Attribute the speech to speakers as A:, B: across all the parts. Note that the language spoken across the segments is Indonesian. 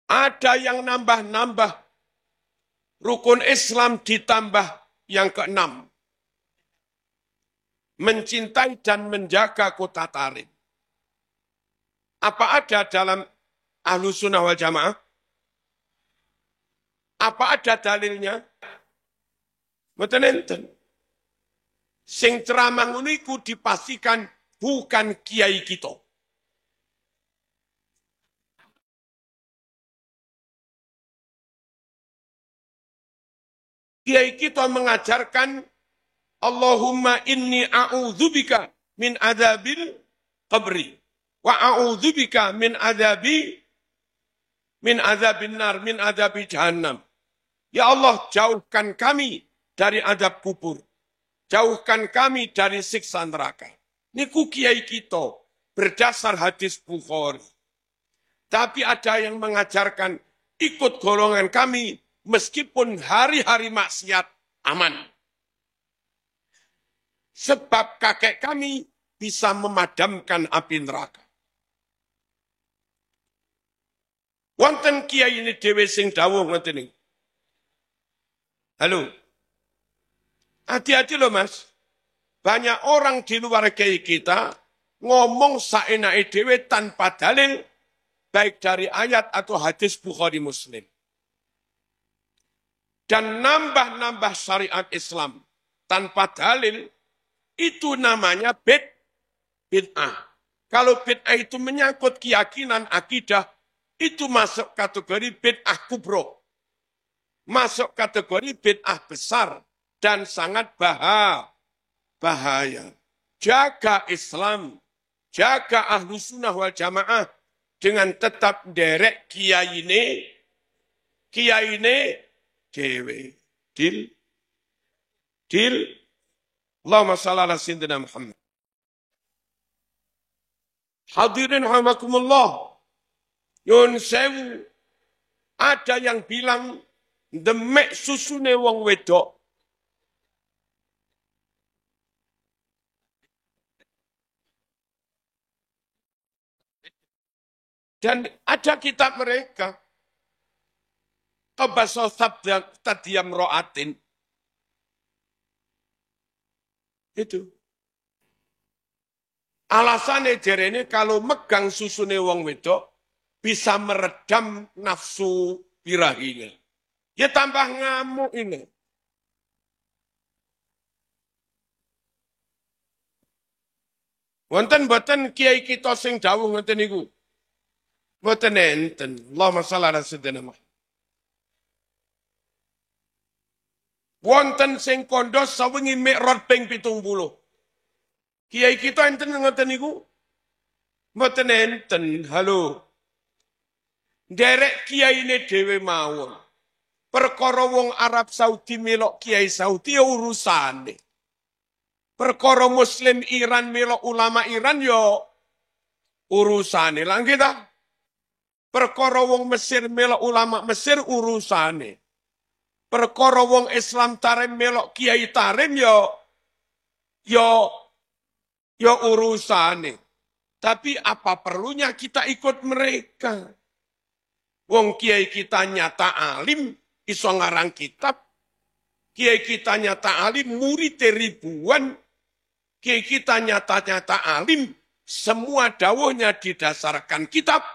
A: Ada yang nambah-nambah. Rukun Islam ditambah yang keenam. Mencintai dan menjaga kota Tarim. Apa ada dalam Ahlus Sunnah wal Jamaah? Apa ada dalilnya? Mboten enten. Sing ceramah ngono iku dipastikan bukan kiai kita. Kiai kita mengajarkan Allahumma inni a'udzubika min adzabil qabri wa a'udzubika min adzabin nar min adzabi jahannam. Ya Allah, jauhkan kami dari azab kubur. Jauhkan kami dari siksa neraka. Niku kiai kita berdasar hadis Bukhari. Tapi ada yang mengajarkan ikut golongan kami meskipun hari-hari maksiat aman. Sebab kakek kami bisa memadamkan api neraka. Wonten kiai ini dhewe sing dawuh ngoten niku. Halo. Hati-hati loh Mas. Banyak orang di luar kiai kita ngomong saenake dhewe tanpa dalil baik dari ayat atau hadis Bukhari Muslim. Dan nambah-nambah syariat Islam tanpa dalil, itu namanya bid'ah. Kalau bid'ah itu menyangkut keyakinan akidah, itu masuk kategori bid'ah kubro. Masuk kategori bid'ah besar dan sangat bahaya. Jaga Islam, jaga Ahlus Sunnah wal Jamaah dengan tetap derek kiai ini dewe. Dil. Allahumma shalli ala sayyidina Muhammad. Hadirin rahimakumullah. Yun sewu. Ada yang bilang demek susune wong wedok. Dan ada kitab mereka. Qabasosab tadiyam ro'atin. Itu. Alasannya jarene kalau megang susune wong wedok bisa meredam nafsu birahinya. Ya tambah ngamuk ini. Wonten-wonten kiai kita sing dawuh ngoten niku. Mboten enten. Allahumma shalli ala sayyidina Muhammad. Wonten sing kandha sawengi mikrot ping 70. Kiai kita enten ngoten niku? Mboten enten. Halo. Derek kiyaine dhewe mawon. Perkara wong Arab Saudi melok kiai Saudi ya urusane. Perkara Muslim Iran melok ulama Iran ya urusane. Lah kita. Perkara wong Mesir melok ulama Mesir urusane. Perkara wong Islam Tarim melok kiai Tarim ya urusane. Tapi apa perlunya kita ikut mereka? Wong kiai kita nyata alim, iso ngarang kitab. Kiai kita nyata alim, murid ribuan. Kiai kita nyata-nyata alim, semua dawuhnya didasarkan kitab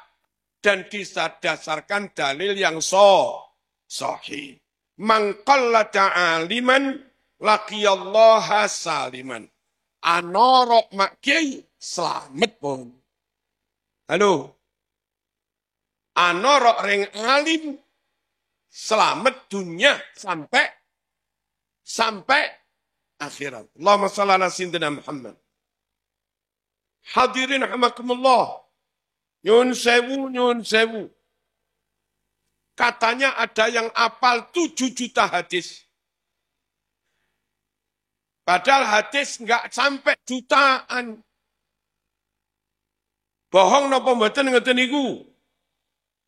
A: dan didasarkan dalil yang sahih. Man qallata aliman laqiyallaha saliman. Anorok mak kiai selamat pun. Halo. Anorok ring alim selamat dunia sampai akhirat. Allahumma shalli ala sayyidina Muhammad. Hadirin rahimakumullah. Nyun sewu. Katanya ada yang apal 7 juta hadis. Padahal hadis enggak sampai jutaan. Bohong napa mboten ngoten niku?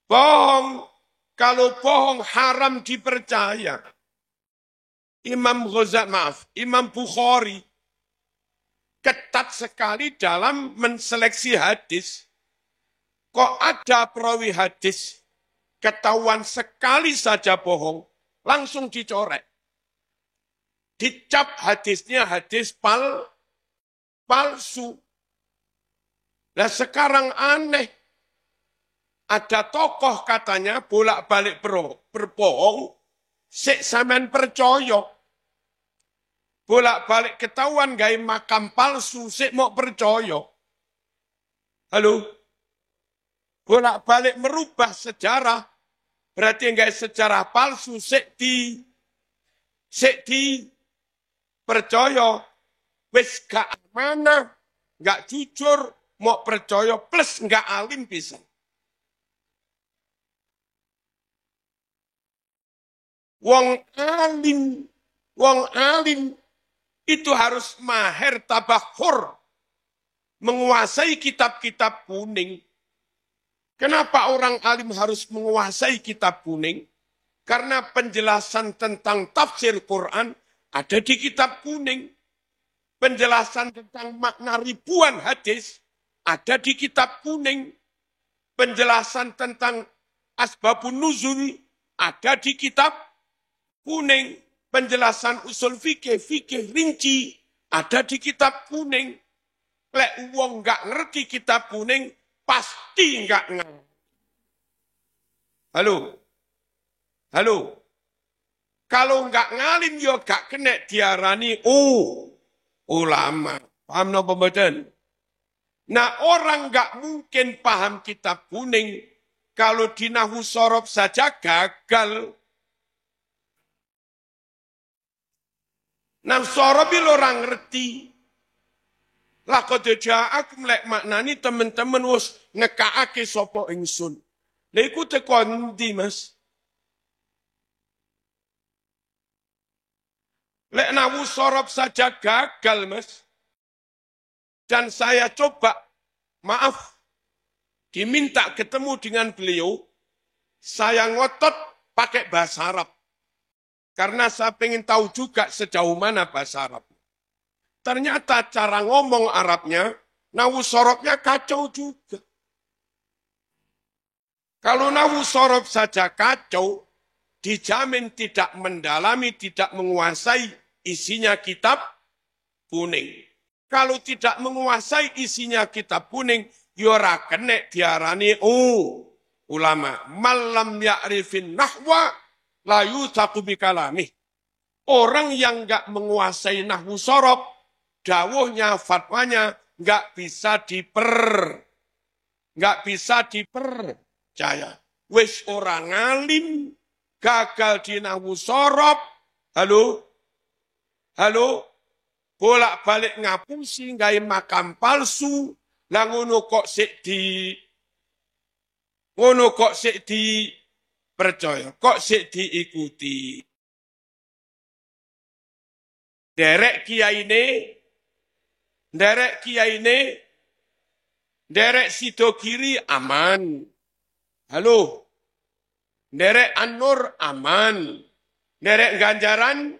A: Bohong. Kalau bohong haram dipercaya. Imam Bukhari ketat sekali dalam menseleksi hadis. Kok ada perawi hadis ketahuan sekali saja bohong, langsung dicoret. Dicap hadisnya hadis palsu. Nah sekarang aneh. Ada tokoh katanya bolak-balik berbohong, sik sampean percaya. Bolak-balik ketahuan gawe makam palsu, sik mau percaya. Halo? Bolak-balik merubah sejarah, berarti gawe sejarah palsu, sik di percaya. Wis gak amanah, gak jujur, mau percaya plus gak alim bisa. Wong alim itu harus mahir tabakhur, menguasai kitab-kitab kuning. Kenapa orang alim harus menguasai kitab kuning? Karena penjelasan tentang tafsir Quran ada di kitab kuning. Penjelasan tentang makna ribuan hadis ada di kitab kuning. Penjelasan tentang asbabun nuzul ada di kitab kuning. Penjelasan usul fikih rinci ada di kitab kuning. Lek wong nggak ngerti kitab kuning pasti nggak ngerti. Halo. Kalau nggak ngalim yo gak kena diarani ulama. Paham napa mboten? Nah orang nggak mungkin paham kitab kuning kalau di nahwu sorof saja gagal. Nah, sorobil orang ngerti. Laqad ja'akum lek maknani teman-teman wis ngekaake sapa ingsun. Lha iku teko endi, Mas? Lek nawu sorob saja gagal, Mas. Dan saya coba, maaf, diminta ketemu dengan beliau, saya ngotot pakai bahasa Arab. Karena saya pengen tahu juga sejauh mana bahasa Arab. Ternyata cara ngomong Arabnya, nawu sorobnya kacau juga. Kalau nawu sorob saja kacau, dijamin tidak mendalami, tidak menguasai isinya kitab kuning. Kalau tidak menguasai isinya kitab kuning, yora kenek diarani ulama. Malam ya'rifin nahwa layu taku bikalami. Orang yang enggak menguasai nahwu sorob, dawuhnya, fatwanya enggak bisa dipercaya. Wis orang alim, gagal di nahwu sorob. Halo, bolak-balik ngapusi, gawe makam palsu. Lah ngono kok sik percaya, kok sik diikuti. Derek kiyaine, derek sido kiri aman. Halo, derek An-Nur aman. Derek Ganjaran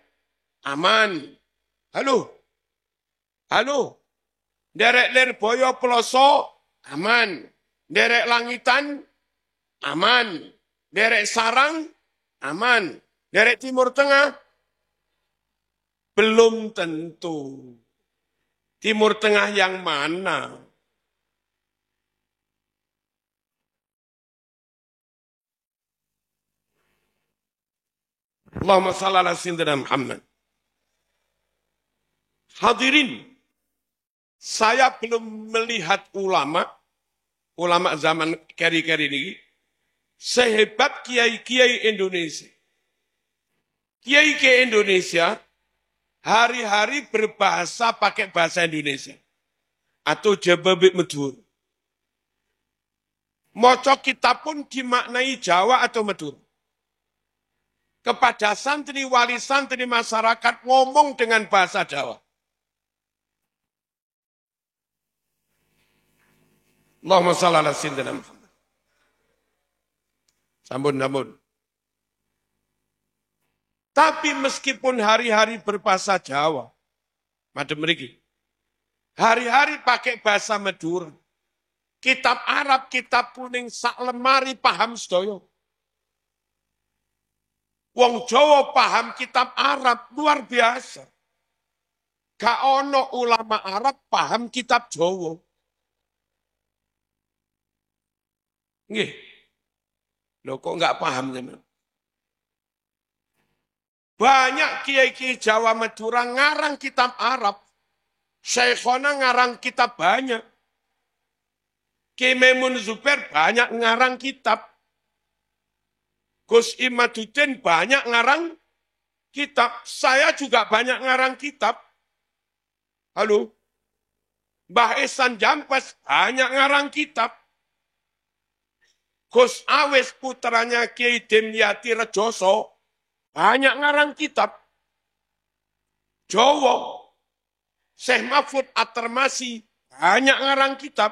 A: aman. Halo, derek Lirboyo Ploso aman. Derek Langitan aman. Derek Sarang, aman. Derek Timur Tengah, belum tentu. Timur Tengah yang mana? Allahumma salli ala sayyidina Muhammad. Hadirin, saya belum melihat ulama zaman keri-keri ini, sehebat kiai-kiai Indonesia. Kiai-kiai Indonesia hari-hari berbahasa pakai bahasa Indonesia. Atau Jababik Medur. Moco kitab pun dimaknai Jawa atau Medur. Kepada santri, wali santri, masyarakat ngomong dengan bahasa Jawa. Allahumma shalli ala sayyidina Muhammad. Sampun. Tapi meskipun hari-hari berbahasa Jawa, madem mriki, hari-hari pakai bahasa Madura, kitab Arab, kitab kuning, sak lemari paham sedaya. Wong Jawa paham kitab Arab luar biasa. Gak ono ulama Arab paham kitab Jawa. Nggih. Loh kok nggak paham teman? Banyak kiai-kiai Jawa Madura ngarang kitab Arab. Syekhona ngarang kitab banyak. Kiai Maimun Zubair banyak ngarang kitab. Gus Imaduddin banyak ngarang kitab. Saya juga banyak ngarang kitab. Halo? Mbah Ihsan Jampes banyak ngarang kitab. Gus Awes putranya Kiai Dimyati Rejoso banyak ngarang kitab. Jawa, Syekh Mahfud At-Termasi banyak ngarang kitab.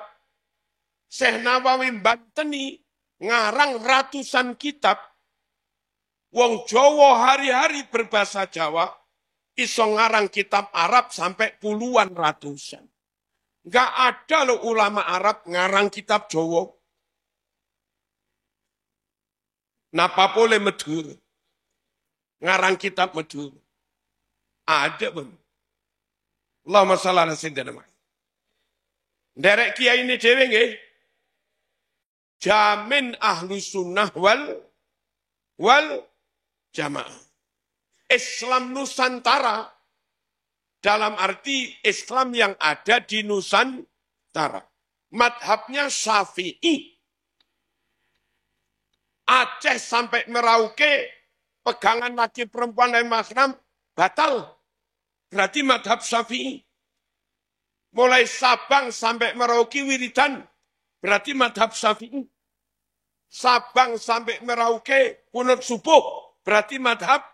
A: Syekh Nawawi Banteni ngarang ratusan kitab. Wong Jawa hari-hari berbahasa Jawa, iso ngarang kitab Arab sampai puluhan ratusan. Enggak ada loh ulama Arab ngarang kitab Jawa. Napa boleh Madura? Ngarang kitab Madura. Ada pun. Allahumma shalli ala sayyidina Muhammad. Derek kiai ini dhewe nggih. Jamin ahlu sunnah wal jamaah. Islam Nusantara dalam arti Islam yang ada di Nusantara. Madhabnya Syafi'i. Aceh sampai Merauke, pegangan laki perempuan dan mahram batal. Berarti madhab Syafi'i. Mulai Sabang sampai Merauke wiridan, berarti madhab Syafi'i. Sabang sampai Merauke kunut subuh, berarti madhab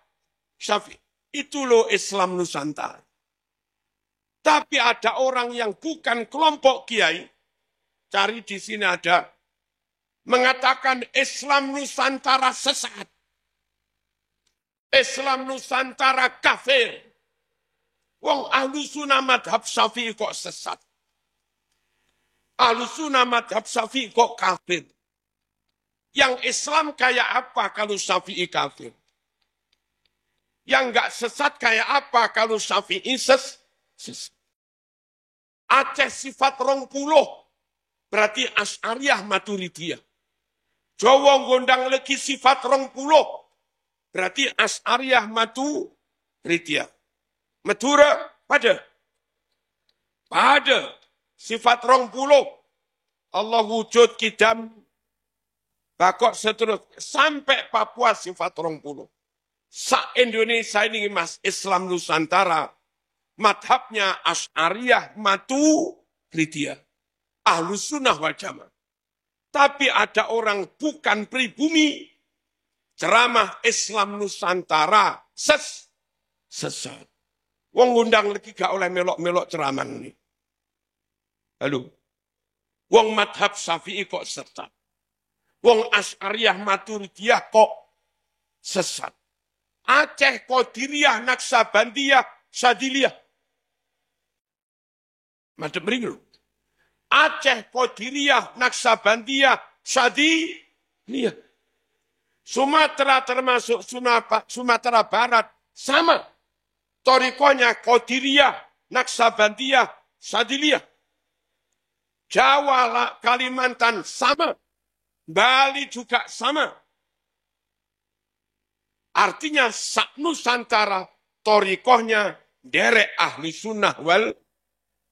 A: Syafi'i. Itu loh Islam Nusantara. Tapi ada orang yang bukan kelompok kiai, cari di sini ada, mengatakan Islam Nusantara sesat. Islam Nusantara kafir. Wong ahlu sunnah madhab Syafi'i kok sesat. Ahlu sunnah madhab Syafi'i kok kafir. Yang Islam kayak apa kalau Syafi'i kafir? Yang enggak sesat kayak apa kalau Syafi'i sesat? Aceh sifat 20, berarti Asy'ariyah Maturidiyah. Jawa gondang lagi sifat 20, berarti Asy'ariyah Maturidiyah. Madura pada sifat 20. Allah wujud kidam bakok seterus sampai Papua sifat 20. Sa Indonesia ini Mas Islam Nusantara madhabnya Asy'ariyah Maturidiyah. Ahlus Sunnah wal Jamaah. Tapi ada orang bukan pribumi, ceramah Islam Nusantara sesat. Wong ngundang lagi gak oleh melok-melok ceramah ini. Halo. Wong madhab Syafi'i kok sesat. Wong Asy'ariyah Maturidiyah kok sesat. Aceh Qadiriyah Naksabandiyah Syadiliyah. Madhab ringan. Aceh Qadiriyah Naksabandiyah Syadiliyah. Sumatera termasuk Sumatera Barat sama. Torikonya Qadiriyah Naksabandiyah Syadiliyah. Jawa Kalimantan sama. Bali juga sama. Artinya Nusantara torikohnya derek ahli sunnah wal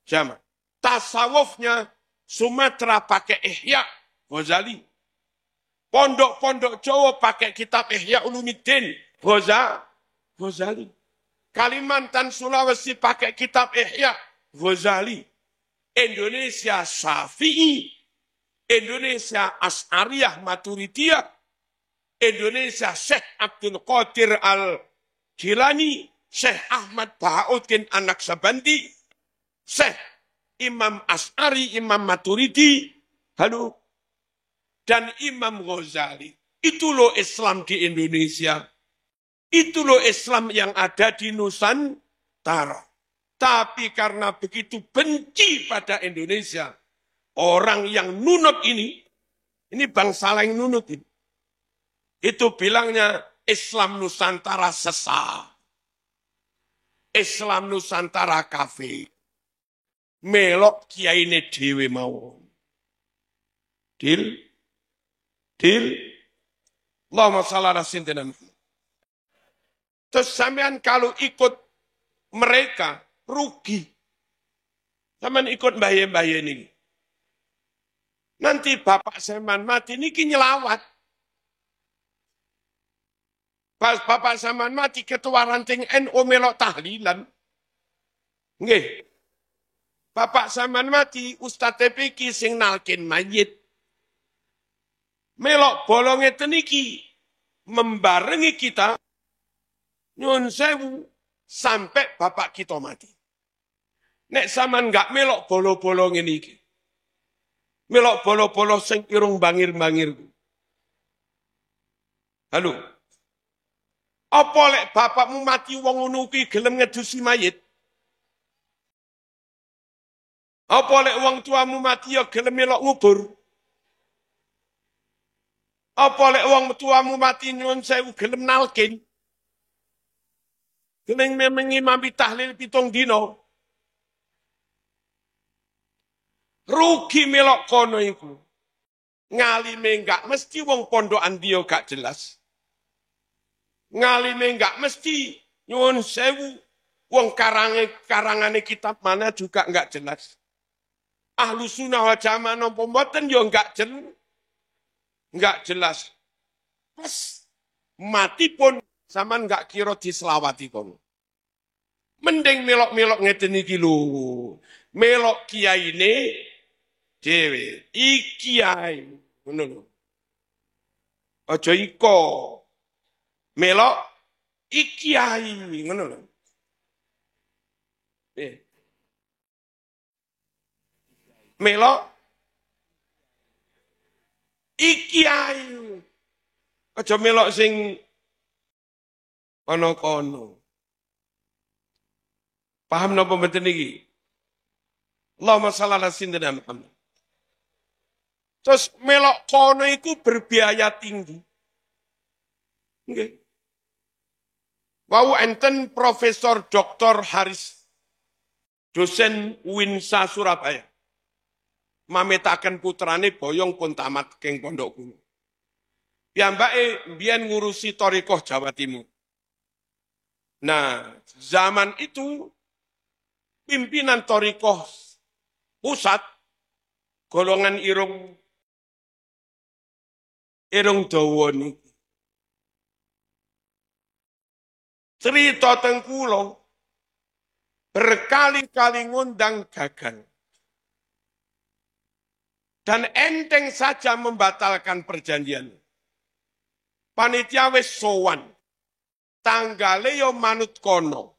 A: jamaah. Tasawufnya Sumatera pakai Ihya Ghazali. Pondok-pondok Jawa pakai kitab Ihya Ulumuddin Ghazali. Kalimantan Sulawesi pakai kitab Ihya Ghazali. Indonesia Syafi'i. Indonesia Asy'ariyah Maturidiyah. Indonesia Syekh Abdul Qadir Al-Jilani. Syekh Ahmad Bahauddin An-Naksabandi. Syekh Imam Asy'ari, Imam Maturidi. Halo. Dan Imam Ghazali. Itu loh Islam di Indonesia. Itu loh Islam yang ada di Nusantara. Tapi karena begitu benci pada Indonesia, orang yang nunut ini bangsa lain nunut ini. Itu bilangnya Islam Nusantara sesat. Islam Nusantara kafe. Melok kiyaine dhewe mawon. Deal? Allahumma shalli ala sayyidina Muhammad. Terus sampean kalau ikut mereka rugi. Sampean ikut mbah-mbah ini. Nanti bapak sampean mati niki nyelawat. Pas bapak sampean mati ketua ranting NU melok tahlilan. Nggih. Bapak sampean mati Ustaz TPQ sing nalkin mayit. Melok bolonge teniki membarengi kita nyun sewu sampai bapak kita mati. Nek sampean enggak melok bolo-bolo ngene iki. Melok bolo-bolo sing irung bangir-bangir. Halo. Apa lek bapakmu mati wong ngono kuwi gelem ngedusi mayit? Apa lek wong tuamu mati ya gelem melok ngubur? Apa lek wong tuamu mati nyuwun sewu gelem nalkin? Gelem memengi mampi tahlil 7 dina. Rugi melok kono iku. Ngalime enggak mesti wong pondokan dia gak jelas. Ngalime enggak mesti nyuwun sewu wong karangane kitab mana juga enggak jelas. Ahlu sunnah wal jamaah napa mboten yo enggak jelas. Pas mati pun sampean enggak kira diselawati kono. Mending melok-melok ngeten iki lho. Melok kiyaine dhewe, iki ae, ngono lho. Aja iko. Melok iki ae, ngono lho. Melok iki ae. Aja melok sing ana kono. Paham napa mboten iki? Allahumma shalli ala sayyidina Muhammad. Terus melok kono iku berbiaya tinggi. Nggih. Wau enten Profesor Dr. Haris dosen UINSA Surabaya. Mametaken putrane boyong pun tamat keng pondok kuno. Piyambake mbiyen ngurusi Thariqah Jawa Timur. Nah, zaman itu pimpinan Thariqah pusat golongan irung dawa niki. Cerita teng kula berkali-kali ngundang gagal. Dan enteng saja membatalkan perjanjian. Panitia wis sowan. Tanggale yo manut kono.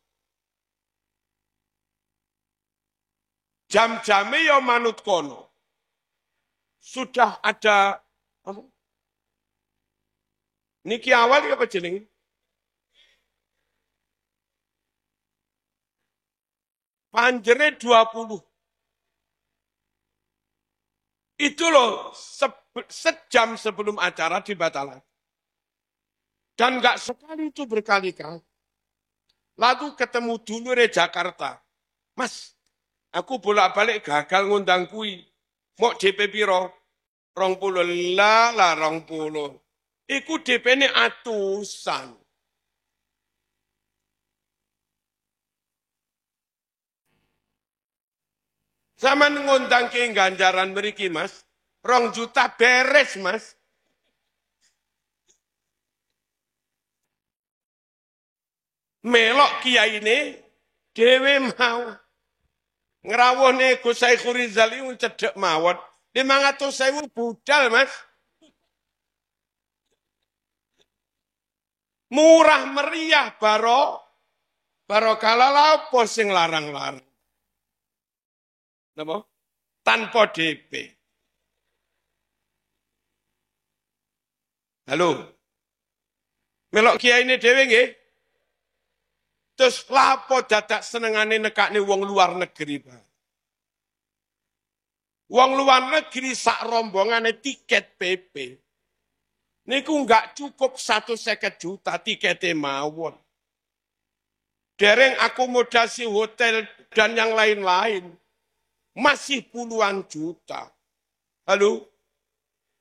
A: Jam-jame yo manut kono. Sudah ada apa? Niki awal apa jenenge? Panjere 20. Itu loh, sejam sebelum acara dibatalkan. Dan enggak sekali itu berkali-kali. Lalu ketemu dulu di Jakarta. Mas, aku bolak-balik gagal ngundang kui. Mau DP piro? 20 lah 20. Iku DP ini atusan. Sama ngundang ke ganjaran beriki mas. 2 juta beres mas. Melok kiai ini dewe mau. Ngerawone Gus Saikhul Rizali cedek mawon. 500.000 budal mas. Murah meriah baro kalala apa sing larang-larang. Napa? Tanpa DP. Halo. Melok kiai ini dhewe nggih. Terus lapo dadak senengane nekakne wong luar negeri, Pak. Wong luar negeri sak rombongane tiket PP. Niku nggak cukup 150 juta tiketnya mawon. Dereng akomodasi hotel dan yang lain-lain. Masih puluhan juta. Halo?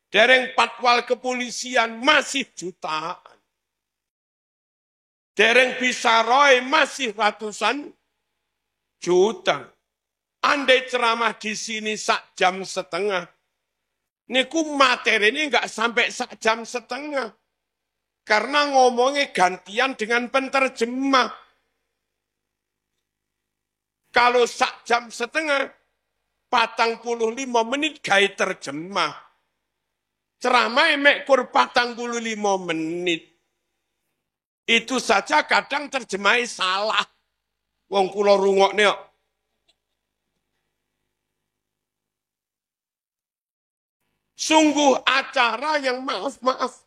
A: Dereng patwal kepolisian masih jutaan. Dereng bisa roy masih ratusan juta. Andai ceramah di sini 1,5 jam, niku materi ini nggak sampai 1,5 jam. Karena ngomongnya gantian dengan penterjemah. Kalau 1,5 jam, 45 menit gaya terjemah. Ceramah mekur 45 menit. Itu saja kadang terjemahnya salah. Wong kula rungokne kok. Sungguh acara yang maaf-maaf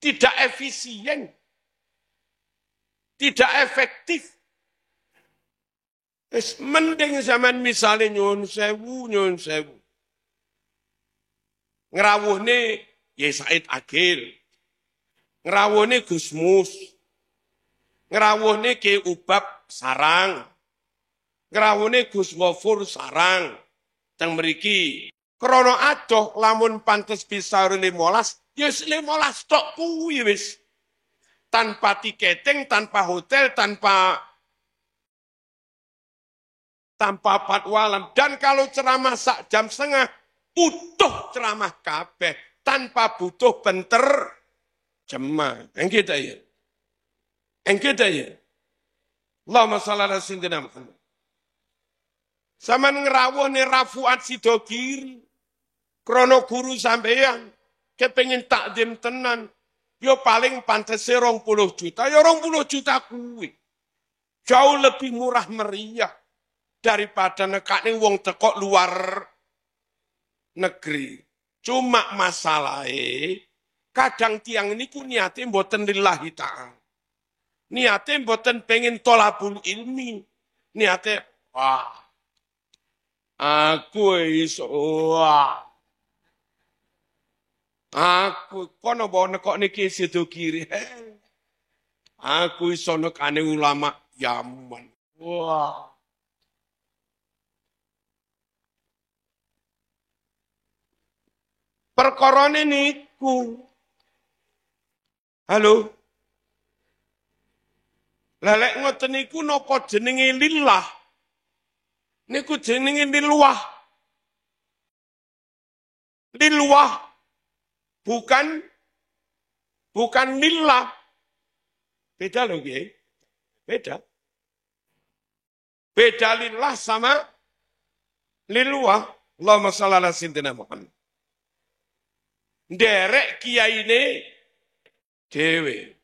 A: tidak efisien, tidak efektif. Mending zaman misalnya nyun sewu. Ngerawuhne Ye Said Agil, ngerawuhne Gusmus, ngerawuhne Ki Ubab Sarang, ngerawuhne Gus Ghafur Sarang, teng mriki. Krono adoh lamun pantes bisa 15, ya 15 tok kuwi wis. Tanpa tiketing, tanpa hotel, tanpa patwalan. Dan kalau ceramah 1,5 jam, utuh ceramah kabeh tanpa butuh penterjemah. Engke ta ya? Allahumma shalli ala sayyidina Muhammad. Saman ngerawuh ne Rafuat Sidogiri. Krono guru sampeyan kepengin takdim tenan. Yo paling pantese 20 juta, ya 20 juta kuwi. Jauh lebih murah meriah daripada nekane wong teko luar negeri. Cuma masalahnya, kadang tiang ini ku niatnya mboten lillahi ta'ala. Niatnya mboten pengen tolabul ilmi. Niatnya, wah, aku iso, wah. Aku, kono bawa nekok niki Sidogiri. Aku iso nekane ulama Yaman. Wah. Perkorone niku. Halo. Lelek ngoten niku napa jenenge lillah? Niku jenenge lilwah. Lilwah. Bukan lillah. Beda loh, nggih. Beda. Beda lillah sama lilwah. Allahumma shalli ala sayyidina Muhammad. Derek kiai ini dewe.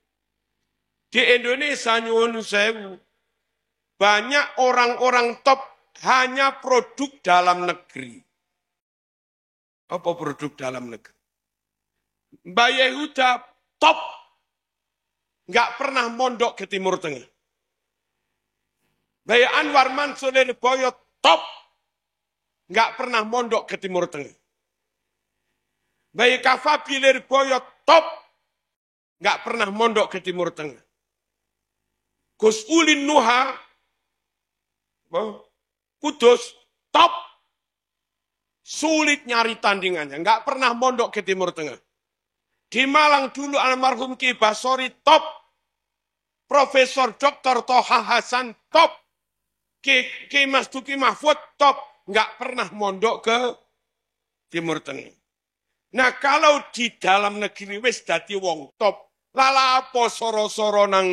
A: Di Indonesia nyuwun sewu. Banyak orang-orang top hanya produk dalam negeri. Apa produk dalam negeri? Mbak Yehuda top. Nggak pernah mondok ke Timur Tengah. Mbak Anwar Mansur Boyo top. Nggak pernah mondok ke Timur Tengah. Mbak Kafabi Boyo top. Nggak pernah mondok ke Timur Tengah. Gus Ulin Nuha Kudus top. Sulit nyari tandingannya. Nggak pernah mondok ke Timur Tengah. Di Malang dulu almarhum Ki Basori top. Profesor Dr. Toha Hasan top. Ki Mas Duki Mahfud top. Nggak pernah mondok ke Timur Tengah. Nah kalau di dalam negeri wis dadi wong top. Lala apa soro-soro nang.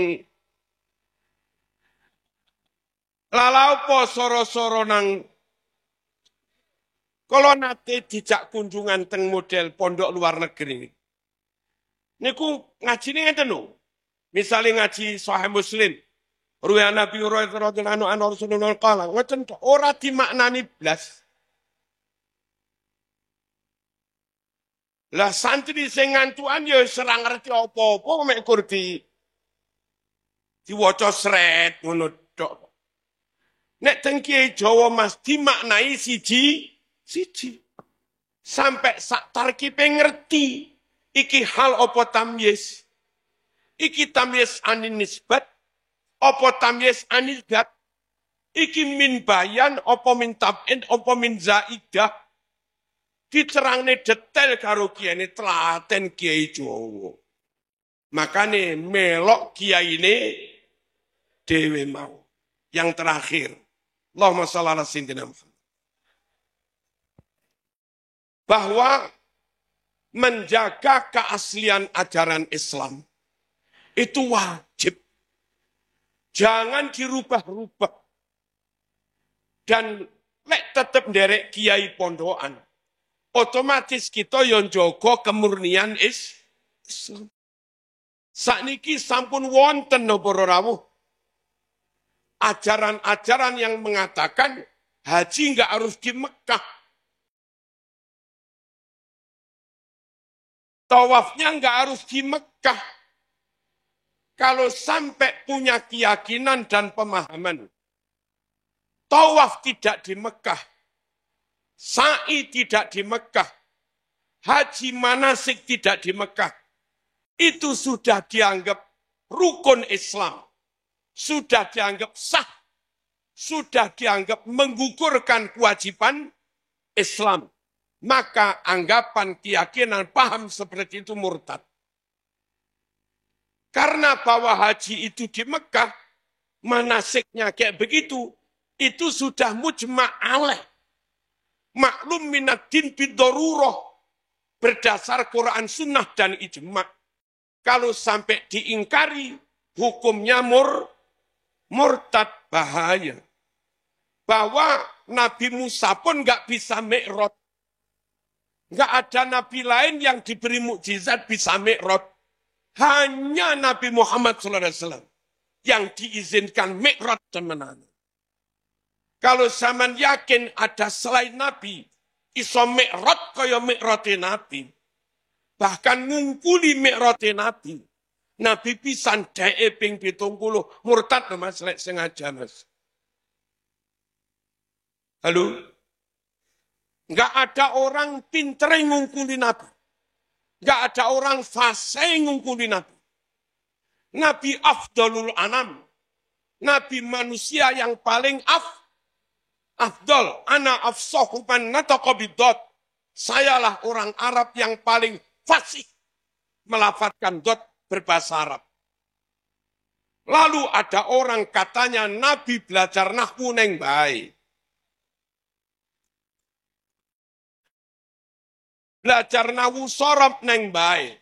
A: Lala apa soro-soro nang. Kalau nate dijak kunjungan teng model pondok luar negeri. Niku ngaji ini ngeten lho. Misalnya ngaji Sahih Muslim. Ruya Nabi Hurairah radhiyallahu anhu Rasulullah qala, ngoten ora dimaknani blas. Lah santri sing ngantuan ya serang ngerti apa-apa mek kur diwaca sret ngono tok. Nek teng Kiai Jawa Mas dimaknai siji. Sampai sak tarkipe ngerti. Iki hal apa tamyiz? Iki tamyiz anin nisbat, apa tamyiz anil dat? Iki min bayan, apa min tab'in, apa min zaidah? Dicerangne detail karo kiai telaten Kiai Jawa. Makane melok kiai ini dewe mau. Yang terakhir, Allahumma shalli ala sayyidina Muhammad. Bahwa menjaga keaslian ajaran Islam itu wajib. Jangan dirubah-rubah. Dan lek tetap derek kiai pondokan. Otomatis kita yang jaga kemurnian Islam. Sakniki sampun wonten napa rawuh ajaran-ajaran yang mengatakan haji enggak harus di Mekah. Tawafnya enggak harus di Mekah. Kalau sampai punya keyakinan dan pemahaman, tawaf tidak di Mekah, sa'i tidak di Mekah, haji manasik tidak di Mekah, itu sudah dianggap rukun Islam, sudah dianggap sah, sudah dianggap menggugurkan kewajiban Islam. Maka anggapan, keyakinan, paham seperti itu murtad. Karena bahwa haji itu di Mekah, manasiknya kayak begitu, itu sudah mujma' alaih. Maklum minad din bidarurah. Berdasar Quran, sunnah, dan ijma'. Kalau sampai diingkari, hukumnya murtad, bahaya. Bahwa Nabi Musa pun nggak bisa mi'raj. Nggak ada nabi lain yang diberi mukjizat bisa mi'raj. Hanya Nabi Muhammad SAW yang diizinkan mi'raj temenan. Kalau zaman yakin ada selain Nabi, iso mi'raj kaya mi'rajé Nabi. Bahkan ngungkuli mi'rajé Nabi. Nabi pisan dae ping 70 murtad Mas, lek sengaja Mas. Halo? Enggak ada orang pinter yang ngungkuli Nabi. Enggak ada orang fasih yang ngungkuli Nabi. Nabi afdalul anam. Nabi manusia yang paling afdal. Ana afsahu man nataqa bidot. Sayalah orang Arab yang paling fasih melafadzkan dot berbahasa Arab. Lalu ada orang katanya Nabi belajar nahwu neng bae. Belajar nahwu sorob neng bae.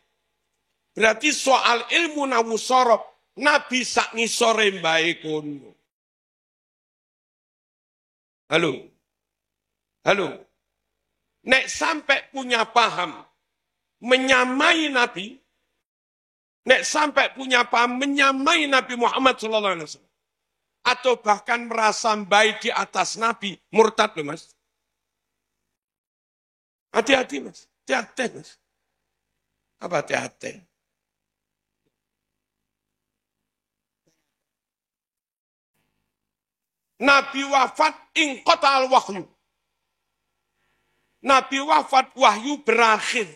A: Berarti soal ilmu nahwu sorob, Nabi sak ngisore bae kono. Halo? Halo? Nek sampai punya paham, menyamai Nabi, nek sampai punya paham, menyamai Nabi Muhammad SAW, atau bahkan merasa baik di atas Nabi, murtad loh Mas. Hati-hati Mas. Hati-hati Mas. Apa hati-hati? Nabi wafat inqata'al wahyu. Nabi wafat wahyu berakhir.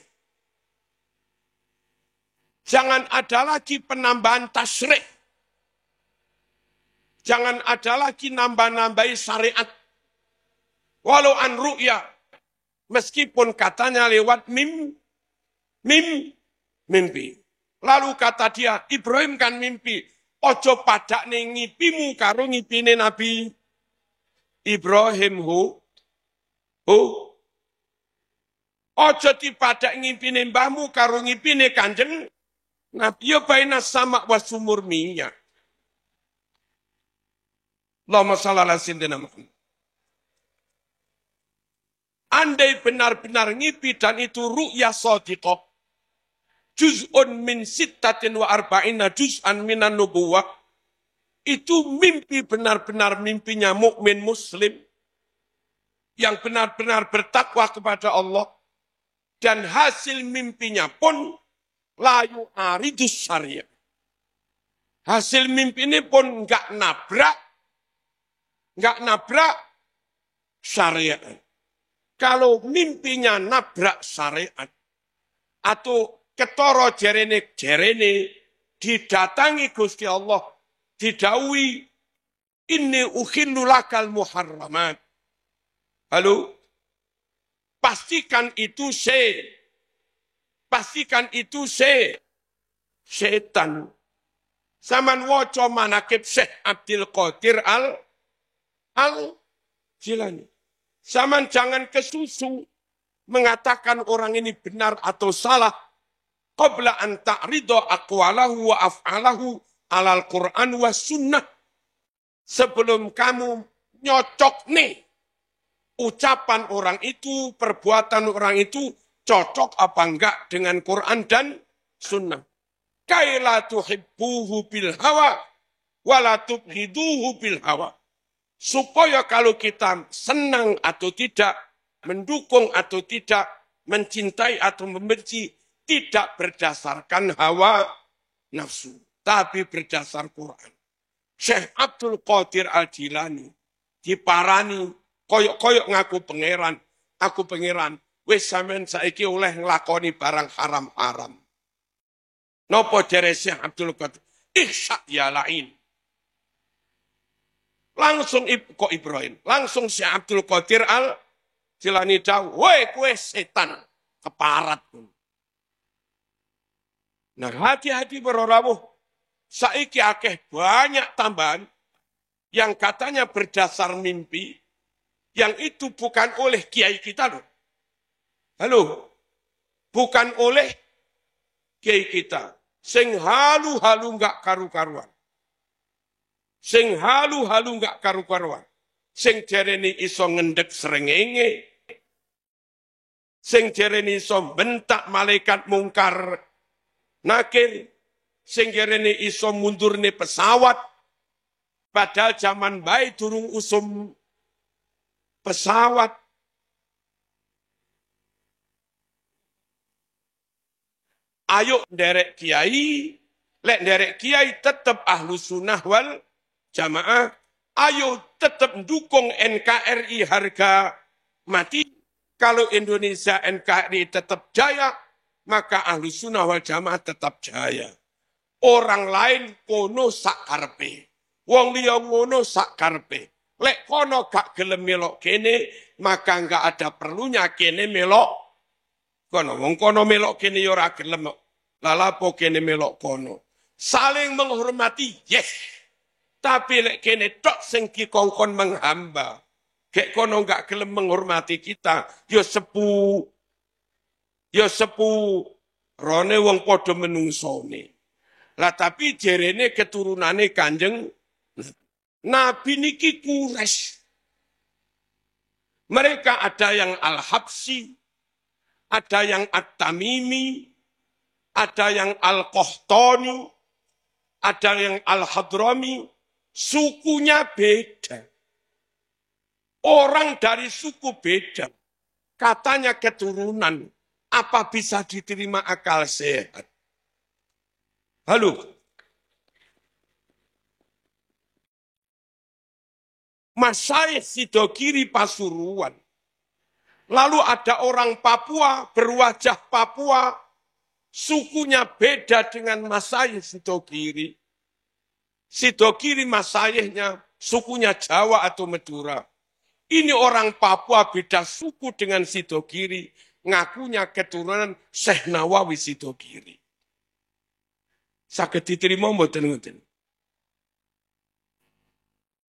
A: Jangan ada lagi penambahan tasyrik. Jangan ada lagi nambah-nambahi syariat. Walau an ru'ya. Meskipun katanya lewat mimpi. Lalu kata dia, Ibrahim kan mimpi. Ojo padak ning ngipimu karo ngipine Nabi Ibrahim Ojo dipadak ngipine mbahmu karo ngipine Kanjeng Nabi ya baina sama wasumur minyak. Allahumma shalli ala sayyidina Muhammad. Andai benar-benar ngipi dan itu ru'ya shadiqah, juz'un min sittatin wa arba'ina juz'an minan nubuwah, itu mimpi benar-benar mimpinya mukmin muslim yang benar-benar bertakwa kepada Allah, dan hasil mimpinya pun layu aridus syariah. Hasil mimpi ini pun enggak nabrak syariat. Kalau mimpinya nabrak syariat atau ketara jerene didatangi Gusti Allah, didhawuhi inni ukhillu lakal muharramat. Halo? Pastikan itu setan. Saman waca manakib Syekh Abdul Qadir Al-Jilani. Saman jangan kesusu mengatakan orang ini benar atau salah qabla an ta'rida aqwalahu wa af'alahu alal Qur'an wa sunnah. Sebelum kamu nyocok nih ucapan orang itu, perbuatan orang itu cocok apa enggak dengan Quran dan sunnah. Kaila tuhibbuhu bil hawa wala tubghiduhu bil hawa. Supaya kalau kita senang atau tidak, mendukung atau tidak, mencintai atau membenci, tidak berdasarkan hawa nafsu, tapi berdasar Quran. Syekh Abdul Qadir Al-Jilani diparani koyok-koyok ngaku pangeran, aku pangeran, wis sampean saiki oleh nglakoni barang haram-haram. Napa jare Syekh Abdul Qadir? Ihsa ya lain. Langsung kok Ibrahim, langsung Syekh Abdul Qadir Al-Jilani dawuh, "Woi kowe setan, keparat." Nah, hati-hati para rawuh. Saiki akeh banyak tambahan yang katanya berdasar mimpi, yang itu bukan oleh kiai kita loh. Halo, bukan oleh kiai kita. Sing halu-halu enggak karu-karuan. Sing halu-halu enggak karu-karuan. Sing jarene iso ngendek srengenge. Sing jarene iso bentak malaikat mungkar nakir. Sing jarene iso mundurne pesawat. Padahal zaman baik durung usum pesawat. Ayo nderek kiai, lek nderek kiai tetap Ahlus Sunnah wal Jamaah. Ayo tetap dukung NKRI harga mati. Kalau Indonesia NKRI tetap jaya, maka Ahlus Sunnah wal Jamaah tetap jaya. Orang lain kono sak karepe. Wong liya ngono sak karepe. Lek kono gak gelem melok kene, maka enggak ada perlunya kene melok kono. Wong kono melok kene ya ora gelem. Lalapo kene melok kono. Saling menghormati, yes. Tapi lek kene tok sing kikongkon menghamba. Kek kono enggak gelem menghormati kita, ya sepu. Rone wong padha menungsone. Lah tapi jerene keturunane Kanjeng Nabi niki Quraisy. Mereka ada yang Al-Habsi, ada yang At-Tamimi, ada yang Al-Qahtani, ada yang Al-Hadrami. Sukunya beda. Orang dari suku beda. Katanya keturunan. Apa bisa diterima akal sehat? Halo. Masyayikh Sidogiri Pasuruan. Lalu ada orang Papua, berwajah Papua, sukunya beda dengan masyayikh Sidogiri. Sidogiri masyayikhnya sukunya Jawa atau Madura. Ini orang Papua beda suku dengan Sidogiri, ngakunya keturunan Syekh Nawawi Sidogiri. Saged diterima mboten ngoten?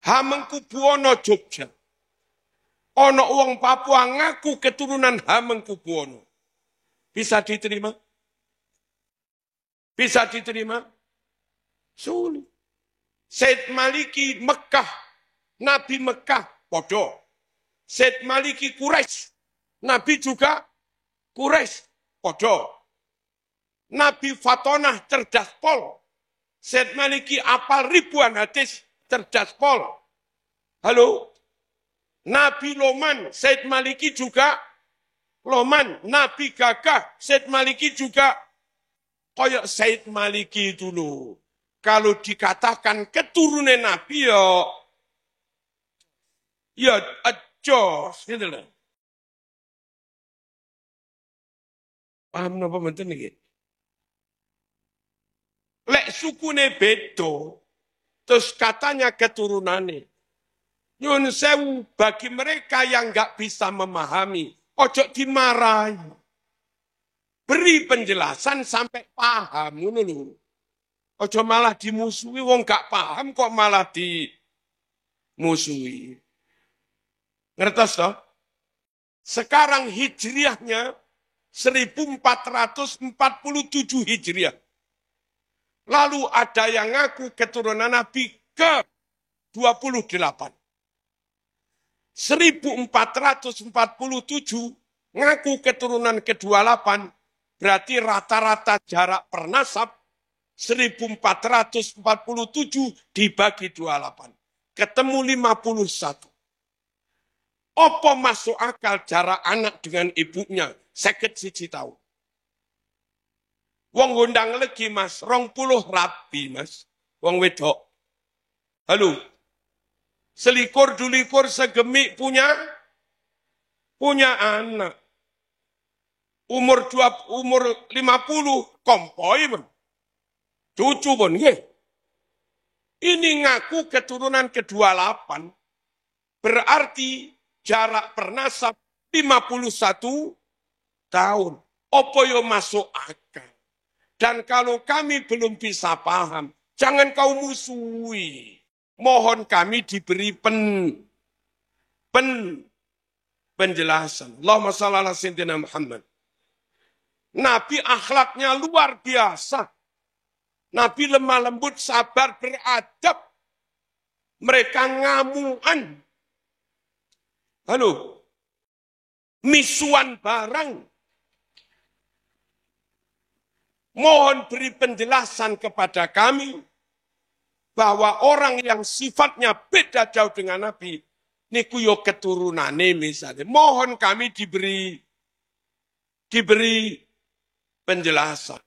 A: Hamengkubuwono Jogja. Ono wong Papua ngaku keturunan Hamengkubuwono. Bisa diterima? Bisa diterima? Sulit. Said Maliki Mekah, Nabi Mekah, podo. Said Maliki Quraisy, Nabi juga Quraisy, podo. Nabi Fatonah cerdas pol. Said Maliki apal ribuan hadis cerdas pol. Halo? Nabi Loman, Said Maliki juga Loman. Nabi Gagah, Said Maliki juga koyok Said Maliki dulu. Kalau dikatakan keturunan Nabi ya ajos gitu loh. Paham napa mboten niki? Lek sukune bedo, terus katanya keturunane. Nyun sewu bagi mereka yang nggak bisa memahami, ojo dimarahi. Beri penjelasan sampai paham, ngono lho. Ojo malah dimusuhi, wong nggak paham kok malah dimusuhi. Ngertos toh? Sekarang hijriahnya 1447 hijriah. Lalu ada yang ngaku keturunan Nabi ke 28. 1447 ngaku keturunan ke-28, berarti rata-rata jarak pernasab 1447 dibagi 28. Ketemu 51. Apa masuk akal jarak anak dengan ibunya? 51 tahun. Wong ngundang lagi mas, 20 rabi mas. Wong wedok. Halo. Selikur dulikur segemik punya anak. Umur 50 kompoi men. Cucu pun nggih. Ini ngaku keturunan ke-28 berarti jarak pernasab 51 tahun. Apa yo masuk akal? Dan kalau kami belum bisa paham, jangan kau musuhi. Mohon kami diberi penjelasan. Allahumma shalli ala sayyidina Muhammad. Nabi akhlaknya luar biasa. Nabi lemah lembut, sabar, beradab. Mereka ngamuan. Halo. Misuan barang. Mohon beri penjelasan kepada kami bahwa orang yang sifatnya beda jauh dengan Nabi, niku yo keturunane misalnya. Mohon kami diberi penjelasan.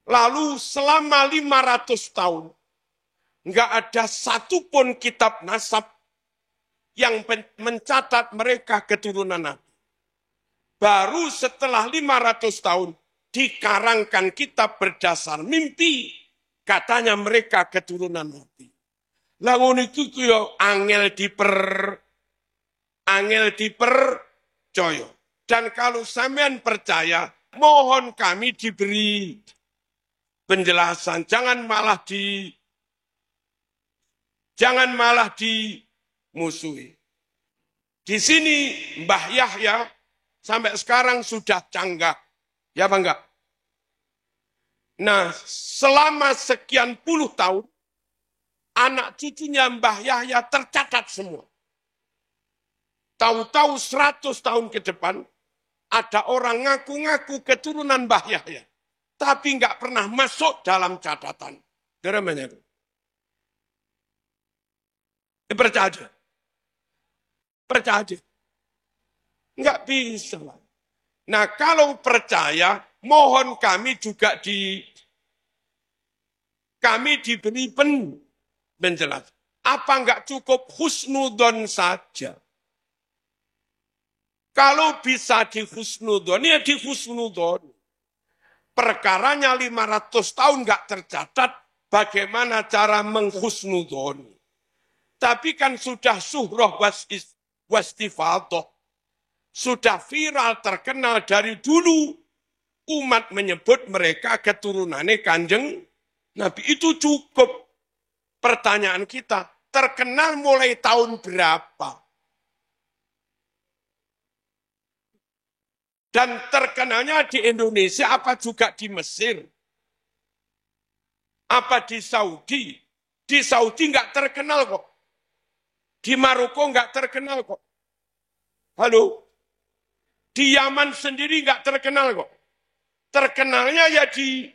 A: Lalu selama 500 tahun, nggak ada satupun kitab nasab yang mencatat mereka keturunan Nabi. Baru setelah 500 tahun dikarangkan kitab berdasar mimpi. Katanya mereka keturunan Nabi. Lalu itu yo angel dipercaya. Dan kalau sampean percaya, mohon kami diberi penjelasan. Jangan malah dimusuhi. Di sini Mbah Yahya sampai sekarang sudah canggah. Ya apa enggak? Nah, selama sekian puluh tahun, anak cucunya Mbah Yahya tercatat semua. Tahu-tahu 100 tahun ke depan, ada orang ngaku-ngaku keturunan Mbah Yahya. Tapi enggak pernah masuk dalam catatan. Geremanya itu. Percaya aja. Enggak bisa. Nah, kalau percaya, mohon kami juga diberi penjelasan. Apa enggak cukup husnudon saja? Kalau bisa dihusnudon, ya dihusnudon. Perkaranya 500 tahun enggak tercatat, bagaimana cara menghusnudon. Tapi kan sudah suhroh wastifatoh. Sudah viral terkenal dari dulu. Umat menyebut mereka keturunannya Kanjeng Nabi. Itu cukup. Pertanyaan kita, terkenal mulai tahun berapa? Dan terkenalnya di Indonesia apa juga di Mesir? Apa di Saudi? Di Saudi enggak terkenal kok. Di Maroko enggak terkenal kok. Halo? Di Yaman sendiri enggak terkenal kok. Terkenalnya ya di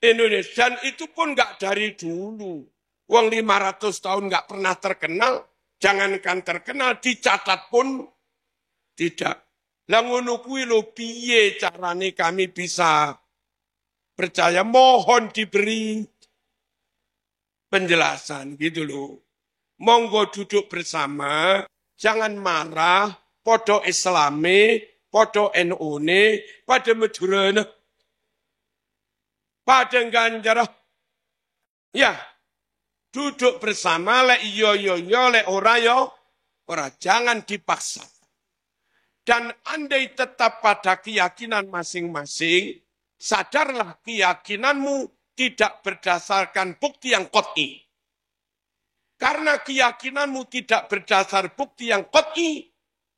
A: Indonesia. Dan itu pun enggak dari dulu. Wong 500 tahun enggak pernah terkenal. Jangankan terkenal, dicatat pun tidak. Lah ngono kuwi lho piye carane kami bisa percaya? Mohon diberi penjelasan gitu loh. Monggo duduk bersama, jangan marah, podo Islami, podo NU-ne, pada medurana. Padang ganjar. Ya, duduk bersama lek yo lek ora yo ora, jangan dipaksa. Dan andai tetap pada keyakinan masing-masing, sadarlah keyakinanmu tidak berdasarkan bukti yang qot'i. Karena keyakinanmu tidak berdasar bukti yang qot'i,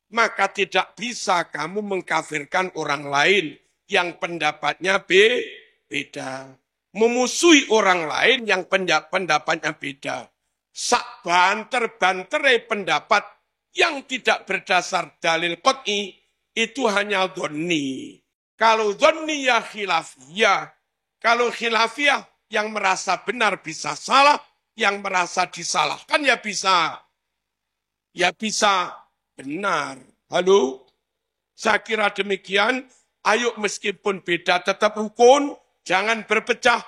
A: maka tidak bisa kamu mengkafirkan orang lain yang pendapatnya beda. Memusuhi orang lain yang pendapatnya beda. Sak banter-bantere pendapat yang tidak berdasar dalil qot'i itu hanya dhonni. Kalau dhonni ya khilafiyah. Kalau khilafiyah yang merasa benar bisa salah, yang merasa disalahkan ya bisa benar. Halo? Saya kira demikian. Ayo meskipun beda tetap rukun, jangan berpecah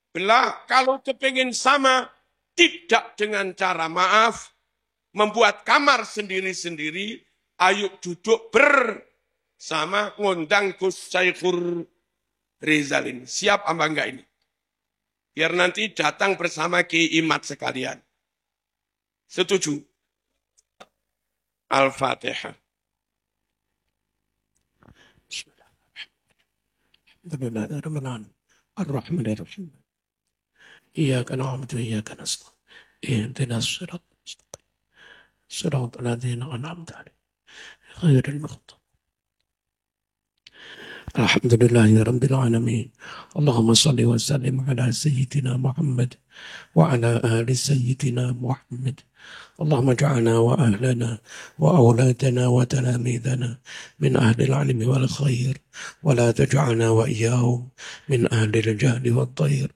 A: belah. Kalau kepingin sama, tidak dengan cara maaf, membuat kamar sendiri-sendiri, ayo duduk bersama, ngundang Gus Syekhur Rizalin. Siap apa enggak ini? Biar nanti datang bersama Kiai Imat sekalian. Setuju? Al-Fatihah.
B: Bismillahirrahmanirrahim. Ar-Rahmanirrahim. Iyyaka na'budu wa iyyaka nasta'in. Ihdinas siratal mustaqim. Siratal ladzina an'amta 'alaihim ghairil maghdubi. Alhamdulillahi rabbil alamin. Allahumma shalli wa sallim ala sayyidina Muhammad wa ala ali sayyidina Muhammad. اللهم اجعلنا وأهلنا وأولادنا وتلاميذنا من أهل العلم والخير ولا تجعلنا وإياهم من أهل الجهل والضير.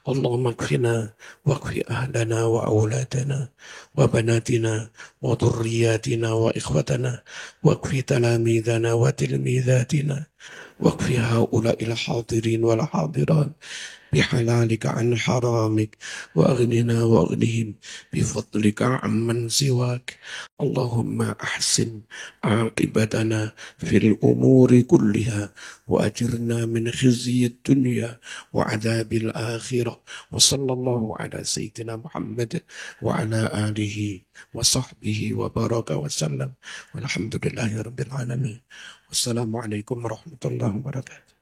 B: اللهم اكفنا واكف أهلنا وأولادنا وبناتنا وذرياتنا وإخوتنا واكف تلاميذنا وتلميذاتنا واكف هؤلاء الحاضرين والحاضرات بحلالك عن حرامك وأغننا وأغنهم بفضلك عمن سواك. اللهم أحسن عاقبتنا في الأمور كلها وأجرنا من خزي الدنيا وعذاب الآخرة. وصلى الله على سيدنا محمد وعلى آله وصحبه وبارك وسلم والحمد لله رب العالمين. والسلام عليكم ورحمة الله وبركاته.